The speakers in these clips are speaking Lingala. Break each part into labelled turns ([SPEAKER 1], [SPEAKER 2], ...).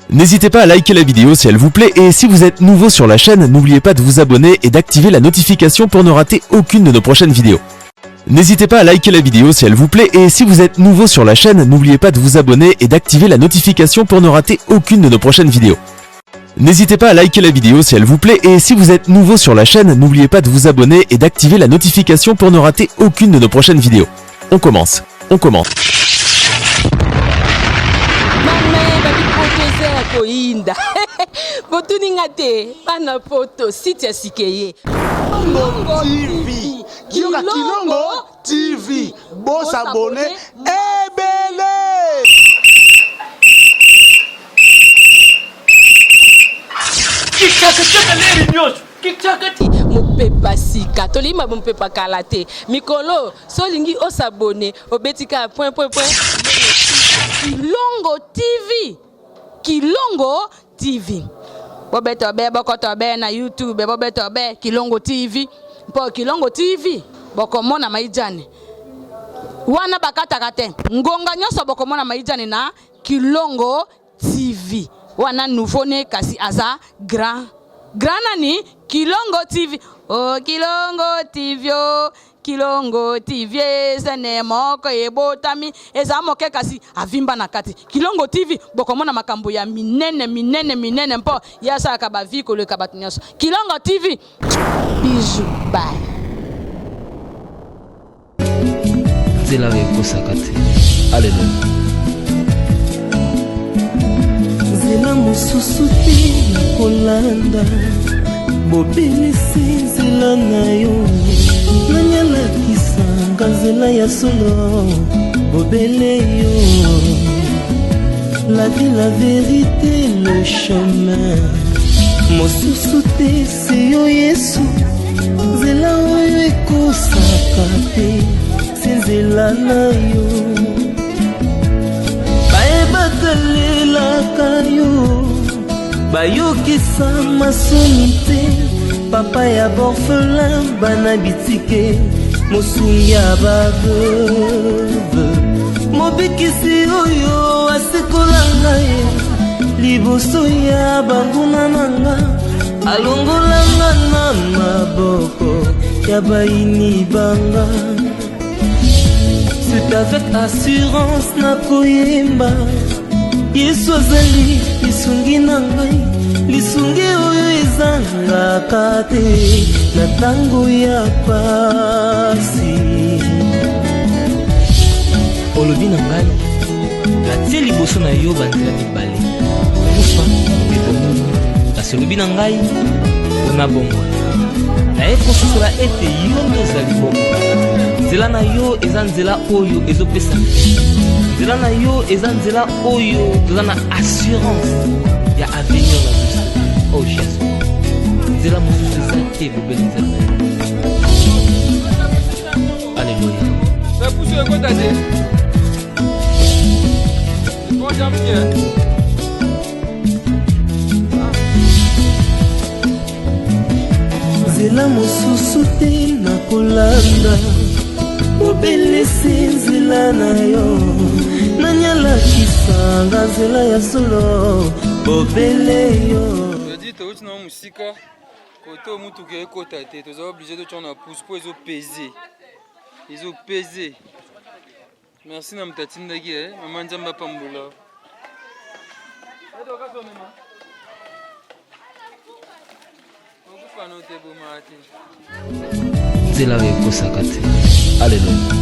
[SPEAKER 1] N'hésitez pas à liker la vidéo si elle vous plaît et si vous êtes nouveau sur la chaîne, n'oubliez pas de vous abonner et d'activer la notification pour ne rater aucune de nos prochaines vidéos. N'hésitez pas à liker la vidéo si elle vous plaît et si vous êtes nouveau sur la chaîne, n'oubliez pas de vous abonner et d'activer la notification pour ne rater aucune de nos prochaines vidéos. N'hésitez pas à liker la vidéo si elle vous plaît et si vous êtes nouveau sur la chaîne, n'oubliez pas de vous abonner et d'activer la notification pour ne rater aucune de nos prochaines vidéos. On commence.
[SPEAKER 2] Koinda botuninga te bana poto site sikeye
[SPEAKER 3] Kilongo TV Kilongo TV Boss abonné ebele
[SPEAKER 2] mopepa sika tolima mopepa kalate mikolo solingi osabone obetika point Kilongo TV bobeto be bokoto be na YouTube bobeto be Kilongo TV mpo Kilongo TV bokomona maijane wana bakataka te ngonga nyoso bokomona maijane na Kilongo TV wana nouveau ne kasi aza grand nani Kilongo TV oh Kilongo TV zene moko ebotami eza moke kasi avimba na kati Kilongo TV bokomona makambo ya minene mpo yasa ka ba vie ko le kabatinyaso Kilongo TV bijou bye
[SPEAKER 4] zela we kosakate alléluia
[SPEAKER 5] zela mususu te na kolanda bobelisi nzela na yo nanyalakisanga nzela ya solo bobele yo la vie la vérité le chemin mosusu te se yo yesu nzela oyo ekosaka te se nzela na yo bayebaka lelaka yo bayokisa masoni te papa ya borphelin bana bitike mosungi ya baveuve mobikisi oyo asikola ngai liboso ya banguna nanga alongolanga na maboko ya baini banga c'est avec assurance nakoyemba yesu azali lisungi na ngai lisungi oyo ezangaka te na ntango ya pasi
[SPEAKER 4] olobi na ngai natie liboso na yo banzela mibale kufa ebongo kasi olobi na ngai mpona bongo naye kososola ete yo nde ozali bongo nzela na yo eza nzela oyo ezopesa nzela na yo eza nzela oyo toza na assurance ya avenir na biso oh jésus nzela mosusu eza te bobeli nzela na yo alleluya
[SPEAKER 5] nzela mosusu te na kolanda bobelisi nzela na yo nanyalakisanga nzela ya solo bobele yo
[SPEAKER 6] odi touti na musika koto mutuka ekota te toza obligé de tona pousse po ezopese merci na mutatindaki mama nzambe apambola okufana ote boma te
[SPEAKER 4] nzela we kosaka te alleluya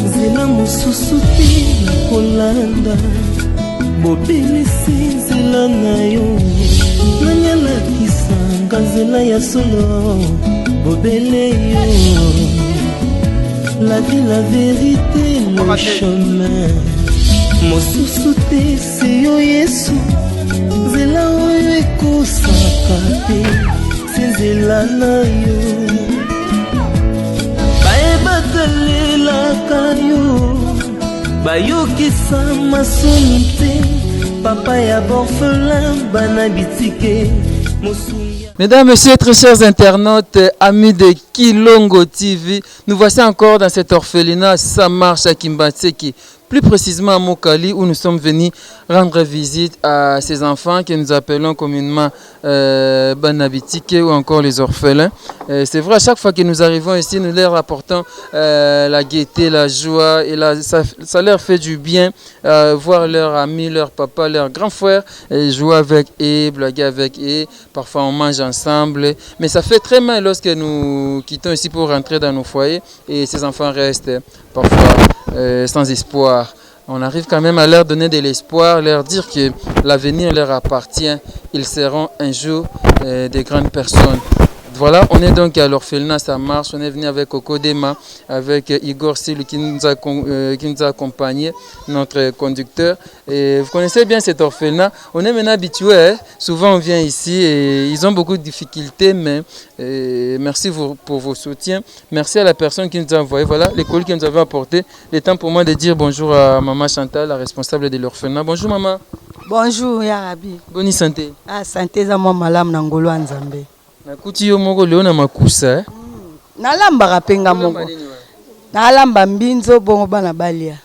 [SPEAKER 5] nzela mosusu te na kolanda bobelisi nzela na yo nanyalakisanga nzela ya solo bobele yo la vie la vérité le chemin mosusu te se yo yesu nzela oyo ekosaka te se nzela na yo bayebaka lelaka yo bayokisa masoni te papa ya borphelin bana bitike mosungi.
[SPEAKER 7] Mesdames, Messieurs, très chers internautes, amis de Kilongo TV, nous voici encore dans cet orphelinat Samarche à Kimbatseki. plus précisément à Mokali, où nous sommes venus rendre visite à ces enfants que nous appelons communément Banabitike ou encore les orphelins. C'est vrai, à chaque fois que nous arrivons ici, nous leur apportons la gaieté, la joie, et ça leur fait du bien voir leurs amis, leur papa, leur grand frère, jouer avec eux, blaguer avec eux. Parfois on mange ensemble, mais ça fait très mal lorsque nous quittons ici pour rentrer dans nos foyers et ces enfants restent parfois sans espoir. On arrive quand même à leur donner de l'espoir, leur dire que l'avenir leur appartient. Ils seront un jour des grandes personnes. Voilà, on est donc à l'orphelinat, ça marche. On est venu avec Coco Dema, avec Igor Silou qui nous a accompagnés, notre conducteur. Et vous connaissez bien cet orphelinat. On est maintenant habitué. Hein? Souvent, on vient ici et ils ont beaucoup de difficultés, mais merci pour vos soutiens. Merci à la personne qui nous a envoyé. Voilà, les colis que nous avons apportés. Il est temps pour moi de dire bonjour à Maman Chantal, la responsable de l'orphelinat. Bonjour, maman.
[SPEAKER 8] Bonjour, Yarabi.
[SPEAKER 7] Bonne santé.
[SPEAKER 8] Ah, santé, za moi malam na ngolo nzambe.
[SPEAKER 7] Nakuti yo moko leo na makusa.
[SPEAKER 8] Nalamba penga moko. Nalamba mbinzo bongo bana balia.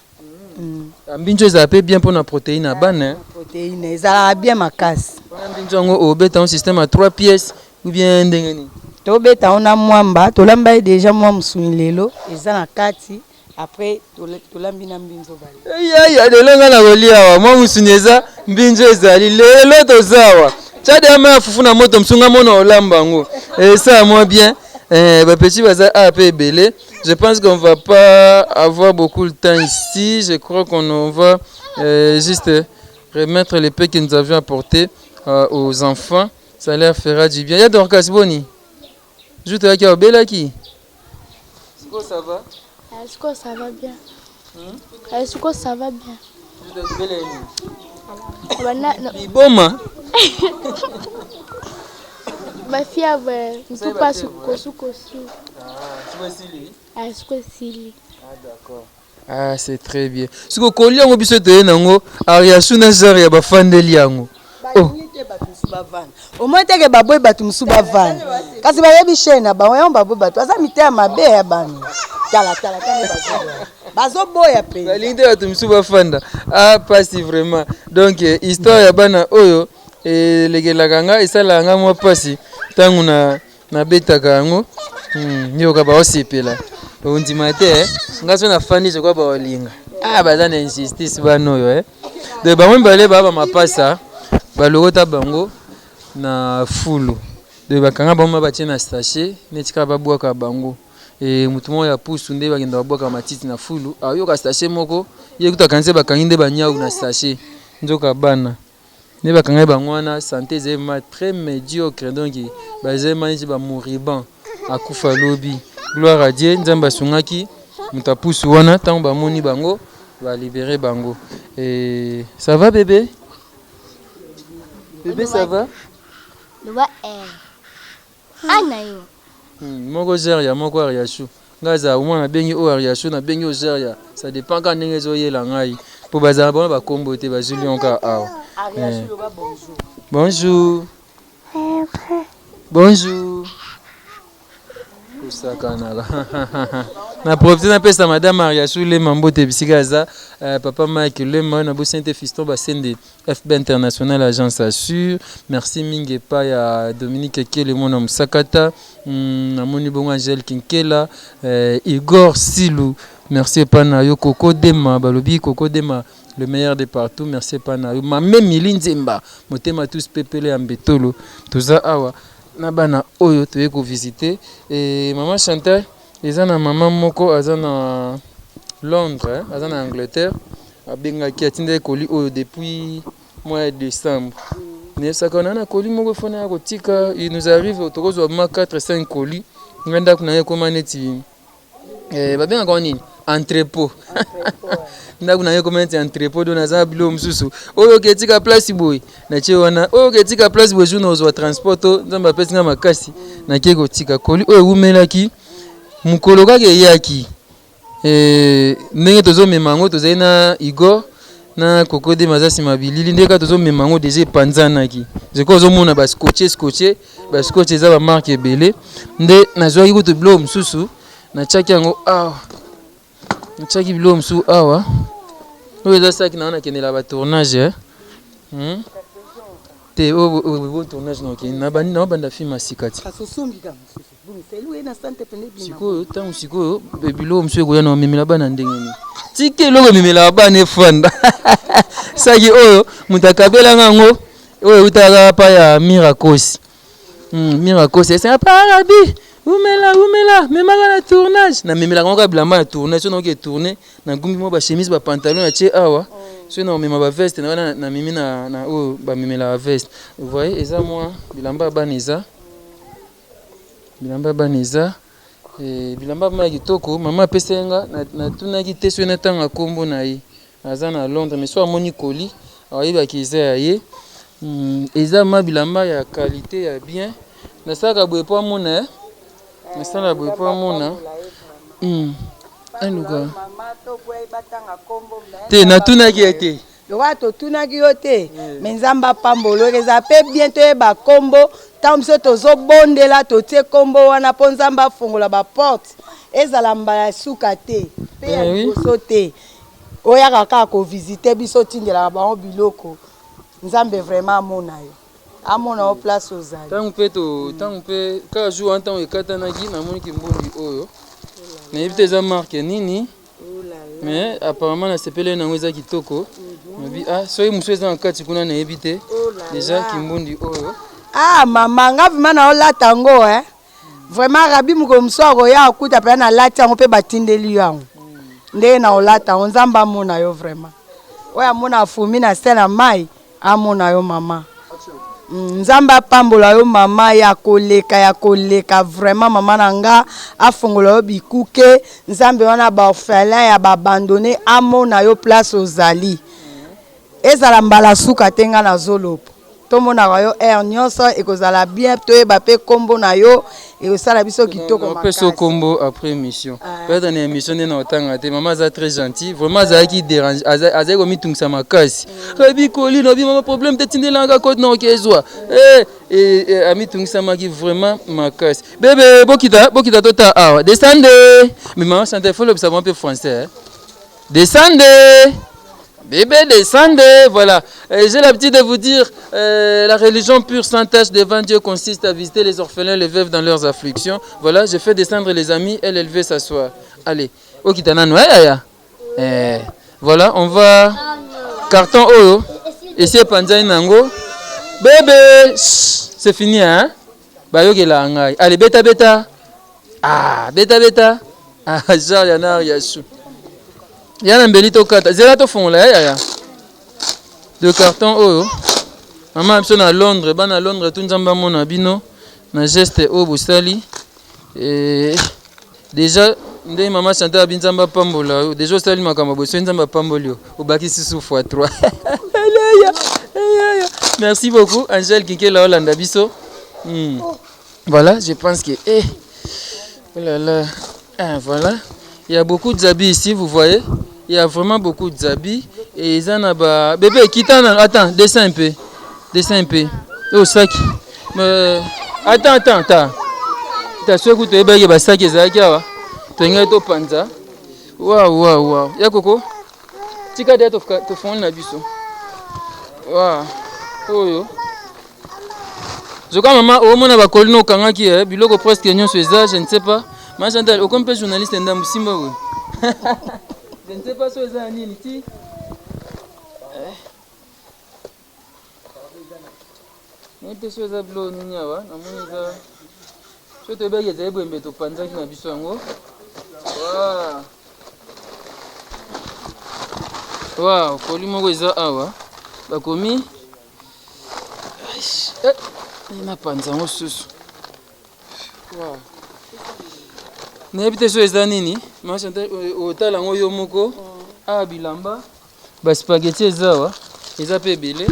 [SPEAKER 7] Mbinzo za pe bien pour la protéine à bana.
[SPEAKER 8] Protéine za bien makasi.
[SPEAKER 7] Mbinzo ngo obeta un système à 3 pièces ou bien ndengeni.
[SPEAKER 8] To beta on a mwamba, to lamba déjà mwa musunilelo, eza na kati. Après to lambi na mbinzo bali.
[SPEAKER 7] Ya de longa na kolia wa mwa musunyeza mbinzo ezali lelo to zawa. Tchade ama fufu na moto msunga mona olamba ngo. Et ça moi bien petit bazar AP belé. Je pense qu'on va pas avoir beaucoup de temps ici. Je crois qu'on va juste remettre les paix que nous avions apportés aux enfants. Ça leur fera du bien. Il y a Dorcas Boni. Je te dis bela qui. Est-ce que ça va?
[SPEAKER 9] Est-ce que ça va bien? Est-ce que ça va bien?
[SPEAKER 7] Je te dis bela. Biboma.
[SPEAKER 9] Ma fille avait tout pas sous costume.
[SPEAKER 7] Ah,
[SPEAKER 9] est-ce que c'est
[SPEAKER 7] Ah, d'accord. Ah, c'est très bien. Ce que collier on biso te nango ariasu na genre ya bafandeli yango. Oh.
[SPEAKER 8] Au moins te ke baboy batu musuba van. Kasi ba yebi shena ba wayo baboy batu aza mite ya mabe ya bani. Tala bazo boya pe.
[SPEAKER 7] Balinde batu musuba fanda. Ah, pas si vraiment. Donc histoire ya bana oyo legelaka nga esala nga mwa pasi ntango na betaka yango nyoka baosepela ondima te nga so nafandi je kwa baolinga baza na injustice bana oyo de bango mibale baa bamapasa balokota bango na fulu de bakanga bango batie na sachet neti kaka babwaka bango mutu moko ya pusu nde bakenda babwaka matiti na fulu ayoka sachet moko ye kutaka nze bakangi nde banyau na sachet nzoka bana ne bakanga bango wana santé zema très médiocre donc bazema nji ba mouribant akufa lobi gloire à Dieu nzamba sungaki mutapusu wana tango ba moni bango va libérer bango et ça va bébé ça va
[SPEAKER 9] le va anayo
[SPEAKER 7] moko geria moko ariachu ngaza umwana bengi o ariachu na bengi o geria ça dépend quand ndenge zoyela ngai po bazala bona ba kombo te ba Julien ka awa. Bonjour. Bonjour. Na profite na pesa madame Maria Soule Mambote Bisikaza papa Mike Lema na bosente fiston basende FB International Agence Assure. Merci mingi pa ya Dominique Kele mona Musakata na moni bongo Angel Kinkela Igor Silou. Merci pa na yo Coco Dema balobi Coco Dema le meilleur de partout. Merci pa na yo Mame Milinzemba motema tous pepele ya mbetolo toza awa na bana oyo toye ko visiter et maman Chantal eza na maman moko aza na Londres aza na Angleterre abengaki atinde koli oyo depuis mois de décembre ne sakana na koli moko fona ya kotika il nous arrive tokozwa ma 4-5 colis ngenda kuna ye komaneti babenga kwa nini entrepôt ndaku na ye komenti entrepôt do na za bilo msusu oyo ketika place boy na che wana oyo ketika place boy jour nozwa transport nzamba pesi nga makasi na keko tika koli oyo umelaki mukolo kake yaki ndenge tozo memango tozai na Igor na Coco de mazasi mabilili ndeka tozo memango déjà panzanaki je ko zo mona ba scotché ba scotché za ba marque ebele nde nazwaki ko to bilo msusu na chaki yango awa nchaki bilo msu awa oyo eza saki na nakendela batournage te oyo tournage naobanda filme ya sika ti sikoyo ntango sikoyo biloko mosu ekoya na bamemela bana ndenge nini tika eloko ememelaka bana efanda saki oyo moto akabelanga yango oyo eutaka pa ya mirakosi mirakosi esenga pa arabi umela memaka na tournage na memelaka moko bilamba na tournage so naoki etourne na gumbi mo bachemise bapantalon ya tie awa so na omema baveste na wana na mimi na oyo bamemelaka veste voye eza mwa bilamba ya bana eza bilamba ya bana eza bilamba ya kitoko mama apesenga natunaki te so na ntango akombo na ye aza na Londres mais so amoni koli ayebaki eza ya ye eza ma bilamba ya qualité ya bien nasalaka boye po amona nasala boye po amona aluka te natunaki ye te
[SPEAKER 8] lokola totunaki yo te me nzambe apamboloki eza mpe bien toyeba kombo ntango biso tozobondela totie kombo wana mpo nzambe afongola baporte ezala mbala ya suka te mpe ya liboso te oyaka kaka kovisite biso tindelaka bango biloko nzambe vraiment amona yo amona yo place ozali
[SPEAKER 7] ntango mpe kaka jour wana ntango ekatanaki namoniki mbondi oyo nayebi te eza marke nini mais apparemment nasepeli nango eza kitoko nabi soki mosu eza na kati kuna nayebi te deja kimbundi oyo
[SPEAKER 8] mama nga vraimen naolata yango vraiment rabi mokolo mosu akoya akuta mpe nalati yango mpe batindeli yango ndenge naolata yango nzambe amona yo vraiment oyo amona afumi na se na mai amona yo mama nzambe apambola yo mama ya koleka vraiment mama na nga afongola yo bikuke nzambe wana baorphelin ya babandone amona yo place ozali ezala mbala suka te nga nazolopa tomonaka yo air nyonso ekozala bien toyeba mpe kombo na yo ekosala biso kitoko
[SPEAKER 7] makasi opesa kombo après émission peut-être na émission nde na otanga te mama aza très gentil vraiment azalaki dérange azali komitungisa makasi rabi koli nabi mama problème te tindelanga kote na okezwa amitungisamaki vraiment makasi bebe bokita tota awa descendez mais mama chante faut lobisa mwa mpe français descendez. Bébé, descendez, voilà. J'ai l'habitude de vous dire, la religion pure sans tache devant Dieu consiste à visiter les orphelins, les veuves dans leurs afflictions. Voilà, je fais descendre les amis, elle veut s'asseoir. Allez, Okitanano, voilà, on va... Carton Oyo, ici Panzai Nango. Bébé, c'est fini, hein? Allez, beta. Ah, beta. Ah, genre, y'en a, yachou. Yana mbelito kata zela to fongola ya de carton oyo mama biso na Londres bana Londres tout nzamba mona bino na geste o bosali déjà ndé mama chante abinzamba pambola déjà sali makamba boso nzamba pambolio obaki susu fois 3 merci beaucoup Angèle Kinkela Olanda biso voilà je pense que oh là là voilà. Il y a beaucoup d'habits ici, vous voyez. Il y a vraiment beaucoup d'habits. Et ils en ont... Bébé, quitte-toi. Attends, descends un peu. Oh, sac. Attends. T'as su que tu es bien, tu sac, tu es un panza. Waouh. Ya Coco. Tu as dit que tu fais un abisso. Waouh. Oh, yo. Je crois, maman, au moins, on va coller nos kangas qui est. Biloko presque non sur ça, je ne sais pas. Moi, j'entends aucun peu journaliste dans le Simba. Je ne sais pas si c'est un nini. Je ne sais pas si c'est un bleu nini. Je te dis que c'est un peu de panza qui n'a pas besoin. Waouh, folie moi ça awa. Ba komi. Ina panza ngo susu. Waouh. N'habite sur les années, moi j'entends au talent yo moko bilamba ba spaghetti ezawa eza pe belé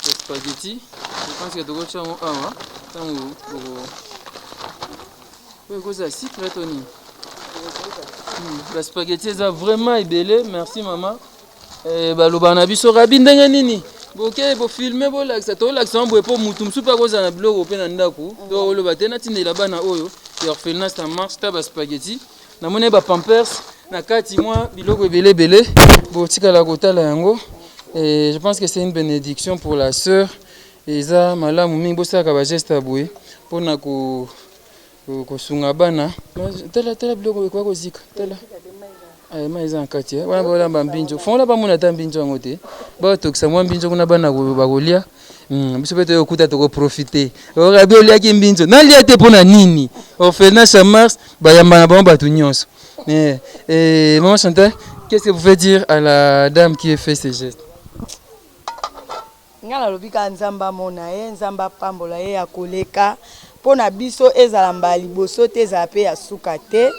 [SPEAKER 7] spaghetti je pense que tu chango awa tango ça si très toni la spaghetti eza vraiment belé merci maman ba lobana biso rabi ndenge nini boke bo filmer bo laksa to laksa mbo po mutu msupa koza na blog pe na ndako to loba te na tindela bana oyo et orphelinat ça marche ta ba spaghetti na mone ba pampers na kati moi biloko belé botika la kotala yango et je pense que c'est une bénédiction pour la sœur et ça malamu mingi bosaka ba geste aboué pona ko sunga bana tala biloko kwa kozika tala ay maiza nkati wana bola mbinjo fonla ba mona tambinjo ngote ba tokisa mwa mbinjo kuna bana ba kolia biso peto yokuta toko profiter orabi olia ki mbinjo nalia te pona nini orphelinat Chamars bayamba na ba tu nyonso maman Chantal, qu'est-ce que vous faites dire à la dame qui a fait ces gestes?
[SPEAKER 8] Ngala lobika nzamba mona ye nzamba pambola ye ya koleka pona biso ezala mbali boso te ezala pe ya suka te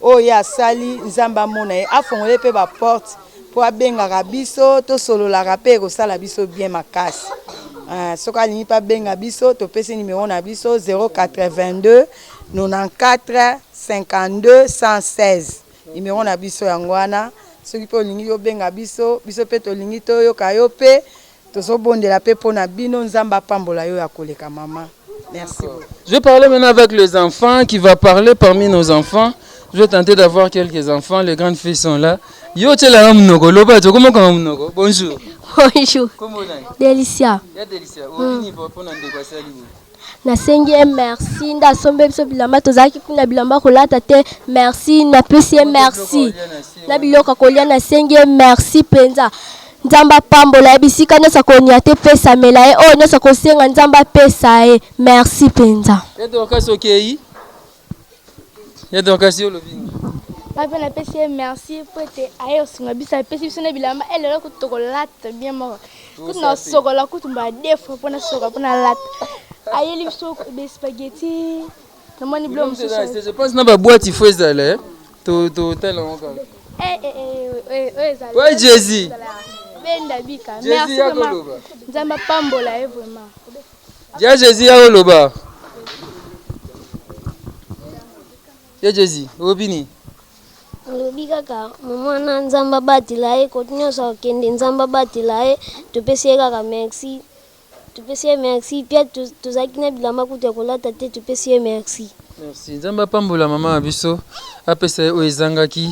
[SPEAKER 8] oyo asali nzamba mona ye afongole pe ba porte po abengaka biso to sololaka pe kosala biso bien makasi soka alingi pa benga biso topesi numéro na biso 082 94 52 116 numéro na biso yango wana soki pe olingi yobenga biso pe tolingi toyoka yo pe tozobondela pe pona bino nzamba pambola yo ya koleka mama. Merci beaucoup.
[SPEAKER 7] Je vais parler maintenant avec les enfants, qui va parler parmi nos enfants. Je vais tenter d'avoir quelques enfants, les grandes filles sont là. Yo tela mnogo loba to comment mnogo. Bonjour.
[SPEAKER 9] Bonjour.
[SPEAKER 7] Comment on est?
[SPEAKER 9] Délicia.
[SPEAKER 7] Ya Délicia. Obini pona ndeko asali.
[SPEAKER 9] Nasengi merci ndasombe biso bilamba tozaki kuna bilamba kolata te merci na pesi merci na biloko kolia nasengi merci penza nzamba pambola bisika nyonso konia te pesa mela ye oyo nyonso kosenga nzamba pesa ye merci penza
[SPEAKER 7] ya Dorcas okei ya Dorcas yo lobingi
[SPEAKER 9] Papa na pesi merci pote ayo singa bisa pesi biso na bilamba elelo kutokolata bien moko kuna sokola kutumba defo pona sokola pona lata ayeli biso des spaghetti na moni blom
[SPEAKER 7] je pense na ba boîte il faut ezala to tala encore ouais Jésus
[SPEAKER 9] benda bika merci vraiment nzamba pambola vraiment
[SPEAKER 7] ya Jésus ya oloba ya Jésus obini
[SPEAKER 10] lobi kaka mwana nzamba batila ye continue sa kende nzamba batila ye topesi kaka merci tupesi merci pia tuzaki na bilamba kutu kolata te tupesi merci
[SPEAKER 7] nzamba pambola mama biso apesa o ezangaki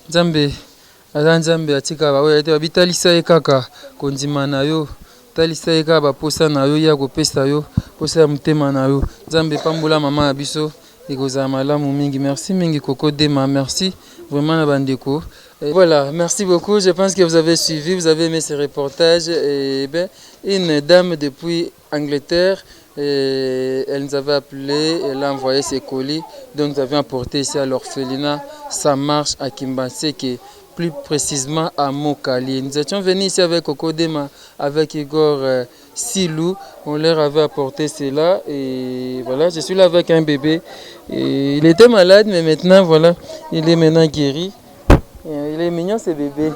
[SPEAKER 7] nzambe nzambe atika ba oyo te bitalisa ye kaka kondima na yo talisa ye kaka baposa na yo ya kopesa yo posa ya motema na yo nzambe pambola mama biso ekozala malamu mingi merci mingi Coco Dema merci vraiment na bandeko. Voilà, merci beaucoup. Je pense que vous avez suivi, vous avez aimé ce reportage. Et ben, une dame depuis Angleterre, elle nous avait appelé, elle a envoyé ses colis, donc nous avions apporté ici à l'orphelinat. Ça marche à Kimbanseke, plus précisément à Mokali. Nous étions venus ici avec Coco Dema, avec Igor Silou. On leur avait apporté cela et voilà, je suis là avec un bébé. Et il était malade, mais maintenant, voilà, il est maintenant guéri. Il est mignon ce bébé.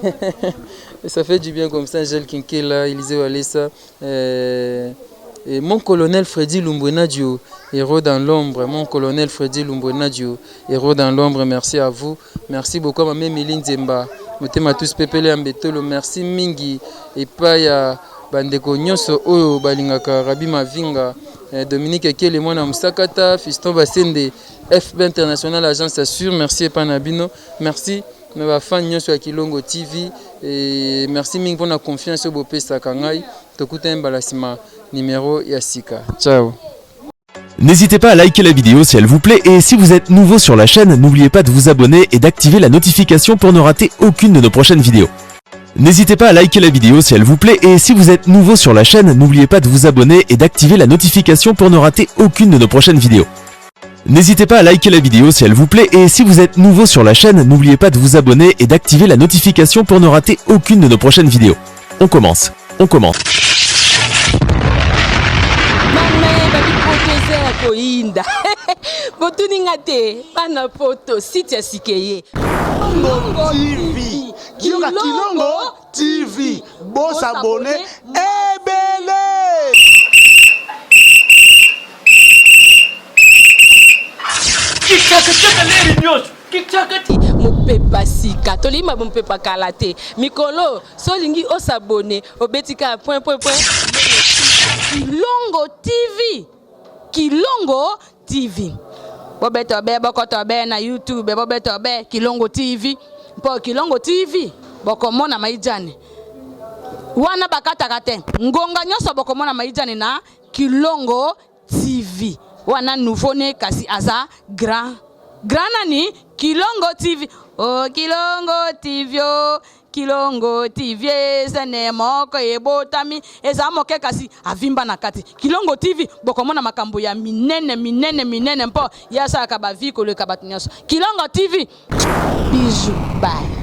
[SPEAKER 7] Ça fait du bien comme ça, Angèle Kinkela, Élisée Walesa. Et mon colonel Freddy Lumbwenadio, héros dans l'ombre. Mon colonel Freddy Lumbwenadio, héros dans l'ombre. Merci à vous. Merci beaucoup à ma mère Méline Zemba. Motema tous pepele ambetolo. Merci mingi. Et pas ya bandeko nyonso oyo balingaka Rabi Mavinga. Dominique Ekele mwana Musakata, Fiston Basende, FB International Agence Assure. Merci Panabino. Merci. Mes fans nyonso ya Kilongo TV et merci mingi pour la confiance au bopesa kangai tokuta embalasima numéro Yasika. Ciao.
[SPEAKER 1] N'hésitez pas à liker la vidéo si elle vous plaît et si vous êtes nouveau sur la chaîne, n'oubliez pas de vous abonner et d'activer la notification pour ne rater aucune de nos prochaines vidéos. N'hésitez pas à liker la vidéo si elle vous plaît et si vous êtes nouveau sur la chaîne, n'oubliez pas de vous abonner et d'activer la notification pour ne rater aucune de nos prochaines vidéos. N'hésitez pas à liker la vidéo si elle vous plaît et si vous êtes nouveau sur la chaîne, n'oubliez pas de vous abonner et d'activer la notification pour ne rater aucune de nos prochaines vidéos. On commence.
[SPEAKER 3] Kilongo TV, bon s'abonner, ebele.
[SPEAKER 2] Mopepa sika tolima mopepa kalate mikolo solingi osabone obetika point Kilongo TV bobeto be bokoto be na YouTube bobeto be Kilongo TV mpo Kilongo TV bokomona maijane wana bakataka te ngonga nyonso bokomona maijane na Kilongo TV wana nouveau ne kasi aza grand nani Kilongo TV oh Kilongo TV oh Kilongo TV zene moko ebotami eza moke kasi avimba na kati Kilongo TV bokomona makambo ya minene mpo yasa ka ba vie ko le kabatinyaso Kilongo TV bijou bye.